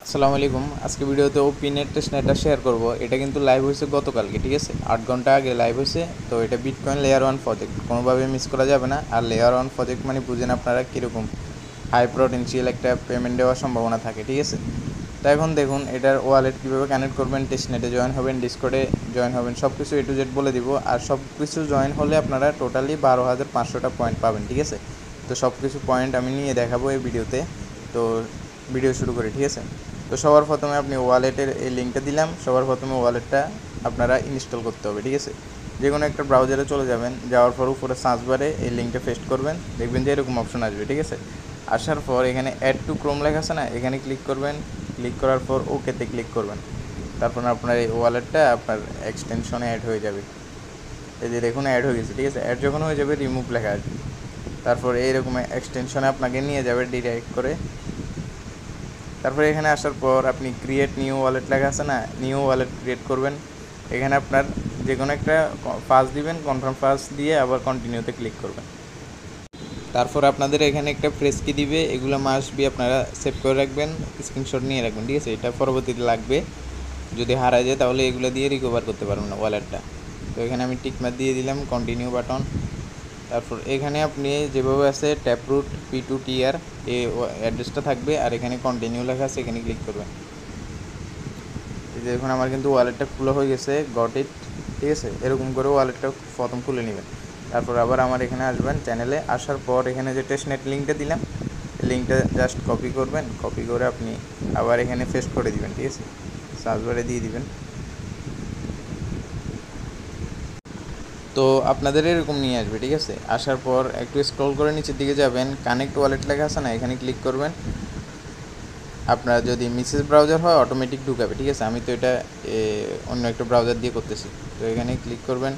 আসসালামু আলাইকুম। আজকে ভিডিওতে ওপিনের টেস্টনেটটা শেয়ার করব। এটা কিন্তু লাইভ হয়েছে গতকালকে, ঠিক আছে? 8 ঘন্টা আগে লাইভ হয়েছে। তো এটা বিটকয়েন লেয়ার 1 প্রজেক্ট, কোনোভাবে মিস করা যাবে না। আর লেয়ার 1 প্রজেক্ট মানে বুঝেন আপনারা কীরকম হাই পটেনশিয়াল একটা পেমেন্ট দেওয়ার সম্ভাবনা থাকে, ঠিক আছে? তো এখন দেখুন এটার ওয়ালেট কীভাবে কানেক্ট করবেন, টেস্টনেটে জয়েন হবেন, ডিসকর্ডে জয়েন হবেন, সব কিছু A to Z বলে দিব। আর সব কিছু জয়েন হলে আপনারা টোটালি 12,500টা পয়েন্ট পাবেন, ঠিক আছে? তো সব কিছু পয়েন্ট আমি নিয়ে দেখাবো এই ভিডিওতে। তো ভিডিও শুরু করি, ঠিক আছে? তো সবার প্রথমে আপনি ওয়ালেটের এই লিঙ্কটা দিলাম, সবার প্রথমে ওয়ালেটটা আপনারা ইনস্টল করতে হবে, ঠিক আছে? যে কোনো একটা ব্রাউজারে চলে যাবেন, যাওয়ার পর উপরে সার্চ বারে এই লিঙ্কটা পেস্ট করবেন, দেখবেন যে এরকম অপশন আসবে, ঠিক আছে? আসার পর এখানে অ্যাড টু ক্রোম লেখা আছে না, এখানে ক্লিক করবেন। ক্লিক করার পর ওকেতে ক্লিক করবেন। তারপর আপনার এই ওয়ালেটটা আপনার এক্সটেনশনে অ্যাড হয়ে যাবে। এই যে দেখুন অ্যাড হয়ে গেছে, ঠিক আছে? অ্যাড যখন হয়ে যাবে রিমুভ লেখা আসবে। তারপর এইরকম এক্সটেনশনে আপনাকে নিয়ে যাবে ডিরেক্ট করে। তারপরে এখানে আসার পর আপনি ক্রিয়েট নিউ ওয়ালেট লেখা আছে না, নিউ ওয়ালেট ক্রিয়েট করবেন। এখানে আপনার যে কোনো একটা পাস দিবেন, কনফার্ম পাস দিয়ে আবার কন্টিনিউতে ক্লিক করবেন। তারপর আপনাদের এখানে একটা প্রেস কি দিবে, এগুলো মাস্ট বি আপনারা সেভ করে রাখবেন, স্ক্রিনশট নিয়ে রাখবেন, ঠিক আছে? এটা পরবর্তীতে লাগবে, যদি হারায় যায় তাহলে এগুলো দিয়ে রিকভার করতে পারবেন না ওয়ালেটটা। তো এখানে আমি টিকমার্ক দিয়ে দিলাম, কন্টিনিউ বাটন। তারপর এখানে আপনি যেভাবে আছে ট্যাপরুট P2TR এই অ্যাড্রেসটা থাকবে, আর এখানে কন্টিনিউ লেখা আছে, এখানে ক্লিক করবেন। এই যে দেখুন আমার কিন্তু ওয়ালেটটা খোলা হয়ে গেছে, গট ইট, ঠিক আছে? এরকম করে ওয়ালেটটা প্রথম খুলে নেবেন। তারপর আবার আমার এখানে আসবেন, চ্যানেলে আসার পর এখানে যে টেস্টনেট লিঙ্কটা দিলাম, লিঙ্কটা জাস্ট কপি করবেন, কপি করে আপনি আবার এখানে পেস্ট করে দিবেন, ঠিক আছে? সার্চ বারে দিয়ে দিবেন। তো আপনাদের এরকম নিয়ে আসবে, ঠিক আছে? আসার পর একটু স্ক্রল করে নিচের দিকে যাবেন, কানেক্ট ওয়ালেট লেখা আছে না, এখানে ক্লিক করবেন। আপনার যদি মিসেস ব্রাউজার হয় অটোমেটিক ঢুকাবে, ঠিক আছে? আমি তো এটা অন্য একটা ব্রাউজার দিয়ে করতেছি। তো এখানে ক্লিক করবেন।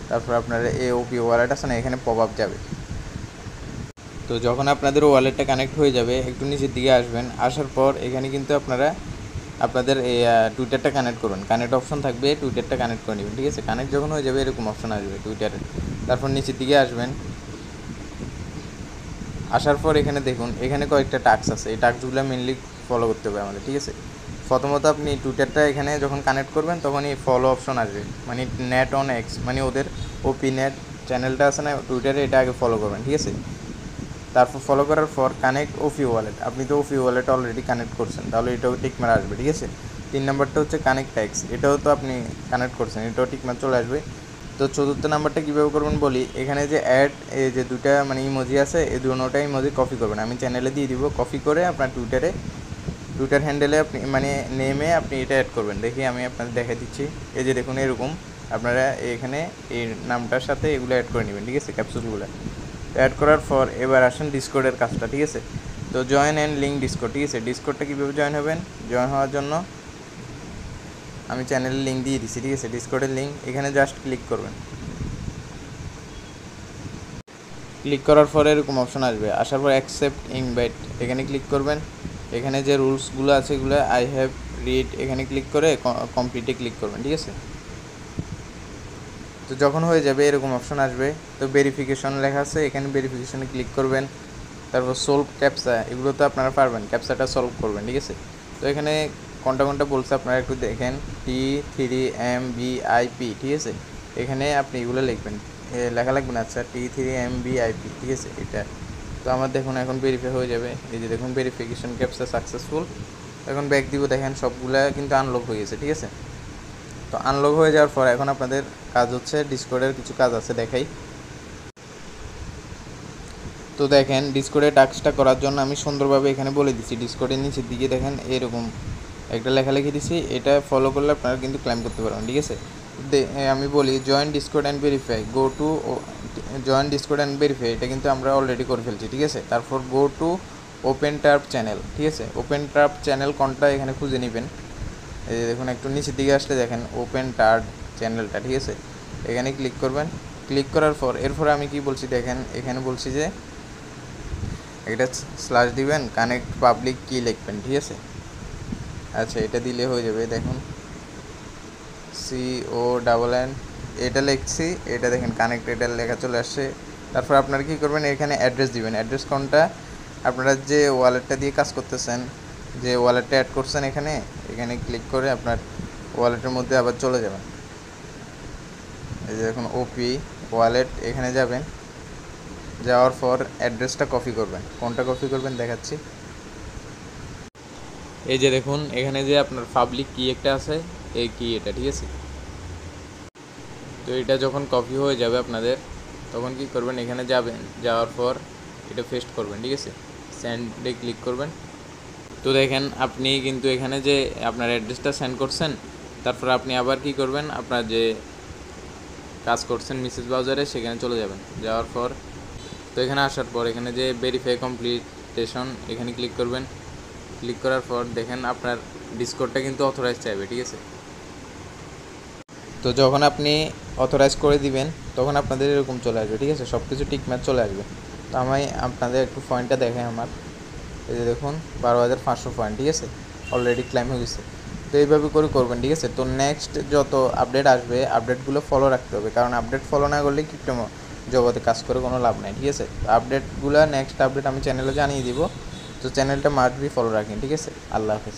তারপর আপনার AOP ওয়ালেট আছে না, এখানে পপ আপ যাবে। তো যখন আপনাদের ওয়ালেটটা কানেক্ট হয়ে যাবে একটু নিচের দিকে আসবেন, আসার পর এখানে কিন্তু আপনারা আপনাদের এই টুইটারটা কানেক্ট করবেন, কানেক্ট অপশন থাকবে, টুইটারটা কানেক্ট করে নেবেন, ঠিক আছে? কানেক্ট যখন হয়ে যাবে এরকম অপশন আসবে টুইটারের। তারপর নিচের দিকে আসবেন, আসার পর এখানে দেখুন এখানে কয়েকটা টাস্ক আছে, এই টাস্কগুলো মেনলি ফলো করতে হবে আমাদের, ঠিক আছে? প্রথমত আপনি টুইটারটা এখানে যখন কানেক্ট করবেন তখন এই ফলো অপশন আসবে, মানে নেট অন এক্স, মানে ওদের ওপি নেট চ্যানেলটা আছে না টুইটারে, এটা আগে ফলো করবেন, ঠিক আছে? তারপর ফলো করার পর কানেক্ট ওপি ওয়ালেট, আপনি তো ওপি ওয়ালেট অলরেডি কানেক্ট করছেন, তাহলে এটাও টিকমার আসবে, ঠিক আছে? 3 নম্বরটা হচ্ছে কানেক্ট ট্যাক্স, এটাও তো আপনি কানেক্ট করছেন, এটাও টিকমার চলে আসবে। তো চতুর্থ নাম্বারটা কীভাবে করবেন বলি, এখানে যে অ্যাড এই যে দুটা মানে ইমোজি আছে, এই দুটোটা ইমোজি কপি করবেন, আমি চ্যানেলে দিয়ে দিব, কপি করে আপনার টুইটার হ্যান্ডেলে আপনি মানে নেমে আপনি এটা অ্যাড করবেন। দেখি আমি আপনাদের দেখাই দিচ্ছি। এই যে দেখুন এরকম আপনারা এখানে এই নামটার সাথে এগুলো অ্যাড করে নেবেন, ঠিক আছে? ক্যাপসুলগুলো অ্যাড করার পর এবার আসেন ডিসকর্ডের কাজটা, ঠিক আছে? তো জয়েন অ্যান্ড লিঙ্ক ডিসকর্ড, ঠিক আছে? ডিসকর্ডটা কীভাবে জয়েন হবেন, জয়েন হওয়ার জন্য আমি চ্যানেলের লিঙ্ক দিয়ে দিচ্ছি, ঠিক আছে? ডিসকর্ডের লিঙ্ক এখানে জাস্ট ক্লিক করবেন। ক্লিক করার পরে এরকম অপশন আসবে, আসার পর অ্যাকসেপ্ট ইনভাইট, এখানে ক্লিক করবেন। এখানে যে রুলসগুলো আছে এগুলো আই হ্যাভ রিড, এখানে ক্লিক করে কমপ্লিটে ক্লিক করবেন, ঠিক আছে? তো যখন হয়ে যাবে এরকম অপশন আসবে, তো ভেরিফিকেশন লেখা আছে, এখানে ভেরিফিকেশনে ক্লিক করবেন। তারপর সলভ ক্যাপসা, এগুলো তো আপনারা পারবেন, ক্যাপসাটা সলভ করবেন, ঠিক আছে? তো এখানে কোনটা কোনটা বলছে আপনারা একটু দেখেন, T3MBIP, ঠিক আছে? এখানে আপনি এগুলো লিখবেন, লেখা লাগবে না, আচ্ছা T3MBIP, ঠিক আছে? এটা তো আমার দেখুন এখন ভেরিফাই হয়ে যাবে, এই যে দেখুন ভেরিফিকেশন ক্যাপসা সাকসেসফুল। এখন ব্যাক দিব, দেখেন সবগুলা কিন্তু আনলক হয়ে গেছে, ঠিক আছে? তো আনলক হয়ে যাওয়ার পর এখন আপনাদের কাজ হচ্ছে ডিসকর্ডের কিছু কাজ আছে, দেখাই। তো দেখেন ডিসকর্ডে টাস্কটা করার জন্য আমি সুন্দরভাবে এখানে বলে দিচ্ছি, ডিসকর্ডের নিচের দিকে দেখেন এরকম একটা লেখালেখি দিচ্ছি, এটা ফলো করলে আপনারা কিন্তু ক্লাইম করতে পারবেন, ঠিক আছে? আমি বলি join Discord and verify, go to join Discord and verify, এটা কিন্তু আমরা অলরেডি করে ফেলছি, ঠিক আছে? তারপর go to open turf channel, ঠিক আছে? ওপেন টার্প চ্যানেল কোনটা এখানে খুঁজে নেবেন। এই দেখুন একটু নিচের দিকে আসলে দেখেন ওপেন টার্প চ্যানেলটা, ঠিক আছে? এখানে ক্লিক করবেন। ক্লিক করার পর এরপরে আমি কি বলছি দেখেন, এখানে বলছি যে একটা স্ল্যাশ দিবেন, কানেক্ট পাবলিক কি লিখবেন, ঠিক আছে? আচ্ছা এটা দিলে হয়ে যাবে, দেখুন CONN এটা লিখছি, এটা দেখেন কানেক্ট এটা লেখা চলে আসছে। তারপর আপনারা কী করবেন, এখানে অ্যাড্রেস দিবেন, অ্যাড্রেস কোনটা আপনারা যে ওয়ালেটটা দিয়ে কাজ করতেছেন যে ওয়ালেটটা অ্যাড করছেন এখানে ক্লিক করে আপনার ওয়ালেটের মধ্যে আবার চলে যাবেন। এই যে দেখুন ওপি ওয়ালেট, এখানে যাবেন। যাওয়ার পর অ্যাড্রেসটা কপি করবেন। কোনটা কপি করবেন দেখাচ্ছি। এই যে দেখুন এখানে যে আপনার পাবলিক কি একটা আছে, এই কি এটা, ঠিক আছে। তো এটা যখন কপি হয়ে যাবে আপনাদের, তখন কি করবেন, এখানে যাবেন, যাওয়ার পর এটা পেস্ট করবেন, ঠিক আছে। সেন্ডে ক্লিক করবেন। তো দেখেন আপনি কিন্তু এখানে যে আপনার অ্যাড্রেসটা সেন্ড করছেন, তারপর আপনি আবার কি করবেন, আপনার যে কাজ করছেন মেসেজ ব্রাউজারে সেখানে চলে যাবেন। যাওয়ার পর তো এখানে আসার পর এখানে যে ভেরিফাই কমপ্লিটেশন এখানে ক্লিক করবেন। ক্লিক করার পর দেখেন আপনার ডিসকর্ডটা কিন্তু অথরাইজ চাইবে, ঠিক আছে। তো যখন আপনি অথরাইজ করে দিবেন তখন আপনাদের এরকম চলে আসবে, ঠিক আছে, সব কিছু টিকম্যাচ চলে আসবে। তো আমি আপনাদের একটু পয়েন্টটা দেখাই আমার। এই যে দেখুন 12,500 পয়েন্ট, ঠিক আছে, অলরেডি ক্লাইম হয়ে গেছে। তো এইভাবে করে করবেন, ঠিক আছে। তো নেক্সট যত আপডেট আসবে আপডেটগুলো ফলো রাখতে হবে, কারণ আপডেট ফলো না করলে ক্রিপ্টো জগতে কাজ করে কোনো লাভ নাই, ঠিক আছে। তো আপডেটগুলো নেক্সট আপডেট আমি চ্যানেলে জানিয়ে দিব। তো চ্যানেলটা মাস্ট বি ফলো রাখেন, ঠিক আছে। আল্লাহ হাফেজ।